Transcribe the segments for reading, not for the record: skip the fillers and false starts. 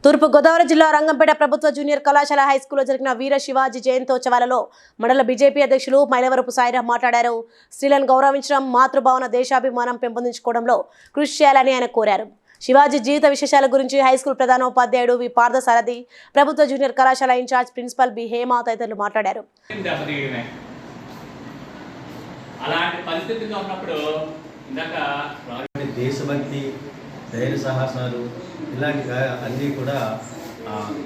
తూర్పు గోదావరి జిల్లా రంగంపేట ప్రభుత్వ జూనియర్ కళాశాల హైస్కూల్లో జరిగిన వీర శివాజీ జయంతోత్సవాలలో మండల బీజేపీ అధ్యక్షులు మైలవరపు సాయిరాం మాట్లాడారు. స్త్రీలను గౌరవించడం, మాతృభావన, దేశాభిమానం పెంపొందించుకోవడంలో కృషి చేయాలని ఆయన కోరారు. శివాజీ జీవిత విశేషాల గురించి హైస్కూల్ ప్రధానోపాధ్యాయుడు వి పార్థసారథి, ప్రభుత్వ జూనియర్ కళాశాల ఇన్ఛార్జ్ ప్రిన్సిపల్ బి హేమ తదితరులు మాట్లాడారు. అలాంటి పరిస్థితుల్లో ఉన్నప్పుడు ఇందాక దేశభక్తి, ధైర్య సాహసాలు ఇలాంటి అన్నీ కూడా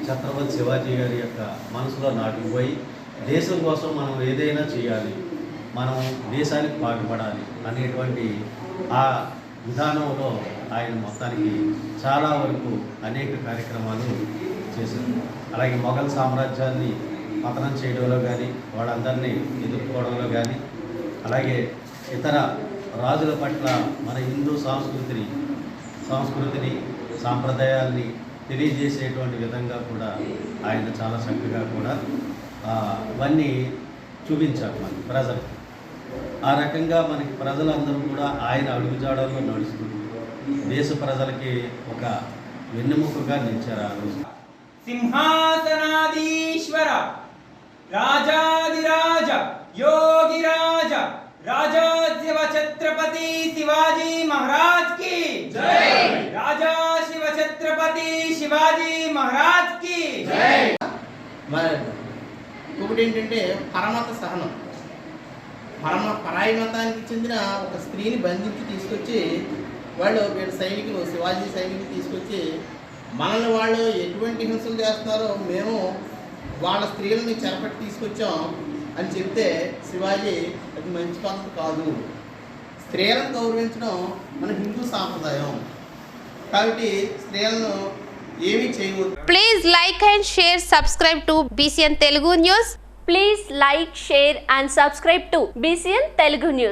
ఛత్రపతి శివాజీ గారి యొక్క మనసులో నాటుకుపోయి దేశం కోసం మనం ఏదైనా చేయాలి, మనం దేశానికి పాటుపడాలి అనేటువంటి ఆ విధానంలో ఆయన మొత్తానికి చాలా వరకు అనేక కార్యక్రమాలు చేశారు. అలాగే మొఘల్ సామ్రాజ్యాన్ని పతనం చేయడంలో కానీ, వాళ్ళందరినీ ఎదుర్కోవడంలో కానీ, అలాగే ఇతర రాజుల పట్ల మన హిందూ సంస్కృతిని సాంప్రదాయాల్ని తెలియజేసేటువంటి విధంగా కూడా ఆయన చాలా చక్కగా కూడా ఇవన్నీ చూపించారు మనకి ప్రజలు. ఆ రకంగా మనకి ప్రజలందరూ కూడా ఆయన అడుగుజాడల్లో నడుస్తూ దేశ ప్రజలకి ఒక వెన్నెముకగా నిలిచారు. ఆ రోజు సింహాసనాధీశ్వర రాజాదిరాజ యోగిరాజ రాజాశివ ఛత్రపతి శివాజీ మహారాజ్ కి జై. రాజా శివ ఛత్రపతి శివాజీ మహారాజ్ కి జై. ఇంకొకటి ఏంటంటే పరమత సహనం. పరాయి మతానికి చెందిన ఒక స్త్రీని బంధించి తీసుకొచ్చి వీళ్ళ సైనికులు, శివాజీ సైనికులు తీసుకొచ్చి మనల్ని వాళ్ళు ఎటువంటి హింసలు చేస్తున్నారో మేము వాళ్ళ స్త్రీలని చెరపట్టి తీసుకొచ్చాం అని చెప్తే శివాజీ అది మంచి పద్ధతి కాదు, స్త్రీలను గౌరవించడం మన హిందూ సాంప్రదాయం కాబట్టి స్త్రీలను ఏమీ చేయకూడదు. Please like and share, subscribe to BCN Telugu News. Please like, share and subscribe to BCN Telugu News.